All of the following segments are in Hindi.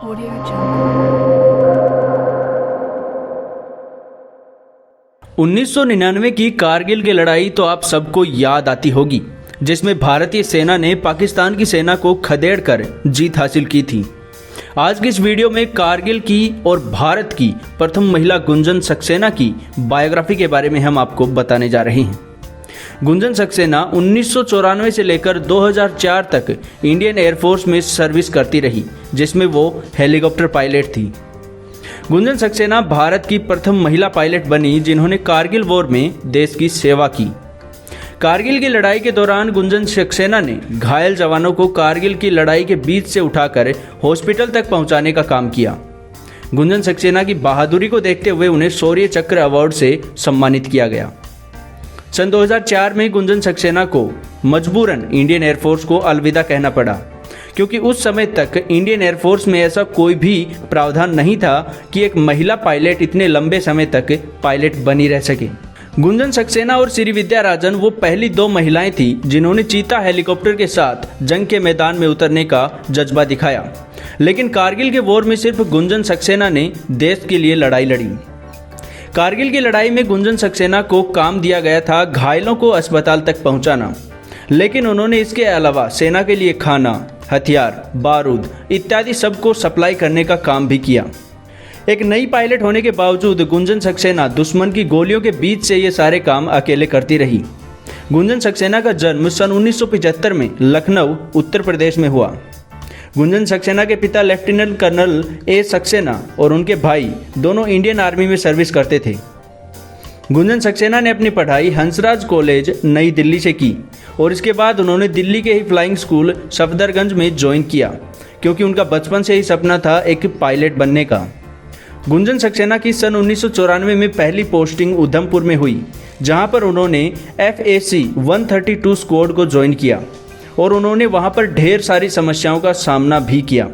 Audio Jungle। 1999 की कारगिल की लड़ाई तो आप सबको याद आती होगी, जिसमें भारतीय सेना ने पाकिस्तान की सेना को खदेड़कर जीत हासिल की थी। आज की इस वीडियो में कारगिल की और भारत की प्रथम महिला गुंजन सक्सेना की बायोग्राफी के बारे में हम आपको बताने जा रहे हैं। गुंजन सक्सेना 1994 से लेकर 2004 तक इंडियन एयरफोर्स में सर्विस करती रही, जिसमें वो हेलीकॉप्टर पायलट थी। गुंजन सक्सेना भारत की प्रथम महिला पायलट बनी जिन्होंने कारगिल वॉर में देश की सेवा की। कारगिल की लड़ाई के दौरान गुंजन सक्सेना ने घायल जवानों को कारगिल की लड़ाई के बीच से उठाकर हॉस्पिटल तक पहुंचाने का काम किया। गुंजन सक्सेना की बहादुरी को देखते हुए उन्हें शौर्य चक्र अवार्ड से सम्मानित किया गया। सन 2004 में गुंजन सक्सेना को मजबूरन इंडियन एयरफोर्स को अलविदा कहना पड़ा, क्योंकि उस समय तक इंडियन एयरफोर्स में ऐसा कोई भी प्रावधान नहीं था कि एक महिला पायलट इतने लंबे समय तक पायलट बनी रह सके। गुंजन सक्सेना और श्रीविद्या राजन वो पहली दो महिलाएं थी जिन्होंने चीता हेलीकॉप्टर के साथ जंग के मैदान में उतरने का जज्बा दिखाया। लेकिन कारगिल के वॉर में सिर्फ गुंजन सक्सेना ने देश के लिए लड़ाई लड़ी। कारगिल की लड़ाई में गुंजन सक्सेना को काम दिया गया था घायलों को अस्पताल तक पहुंचाना, लेकिन उन्होंने इसके अलावा सेना के लिए खाना, हथियार, बारूद इत्यादि सबको सप्लाई करने का काम भी किया। एक नई पायलट होने के बावजूद गुंजन सक्सेना दुश्मन की गोलियों के बीच से ये सारे काम अकेले करती रही। गुंजन सक्सेना का जन्म सन 1975 में लखनऊ, उत्तर प्रदेश में हुआ। गुंजन सक्सेना के पिता लेफ्टिनेंट कर्नल ए सक्सेना और उनके भाई दोनों इंडियन आर्मी में सर्विस करते थे। गुंजन सक्सेना ने अपनी पढ़ाई हंसराज कॉलेज नई दिल्ली से की और इसके बाद उन्होंने दिल्ली के ही फ्लाइंग स्कूल सफदरगंज में ज्वाइन किया, क्योंकि उनका बचपन से ही सपना था एक पायलट बनने का। गुंजन सक्सेना की सन 1994 में पहली पोस्टिंग उधमपुर में हुई, जहां पर उन्होंने FAC 132 स्क्वाड को ज्वाइन किया और उन्होंने वहां पर ढेर सारी समस्याओं का सामना भी किया,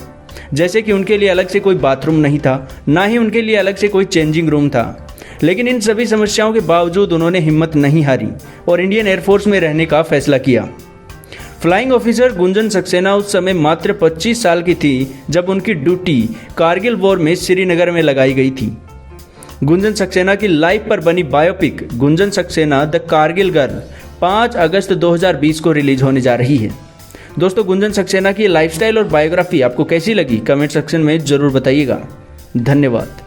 जैसे कि उनके लिए अलग से कोई बाथरूम नहीं था, ना ही उनके लिए अलग से कोई चेंजिंग रूम था। लेकिन इन सभी समस्याओं के बावजूद उन्होंने हिम्मत नहीं हारी और इंडियन एयरफोर्स में रहने का फैसला किया। फ्लाइंग ऑफिसर गुंजन सक्सेना उस समय मात्र 25 साल की थी जब उनकी ड्यूटी कारगिल वॉर में श्रीनगर में लगाई गई थी। गुंजन सक्सेना की लाइफ पर बनी biopic Gunjan Saxena the Kargil girl 5 अगस्त 2020 को रिलीज होने जा रही है। दोस्तों, गुंजन सक्सेना की लाइफस्टाइल और बायोग्राफी आपको कैसी लगी कमेंट सेक्शन में ज़रूर बताइएगा। धन्यवाद।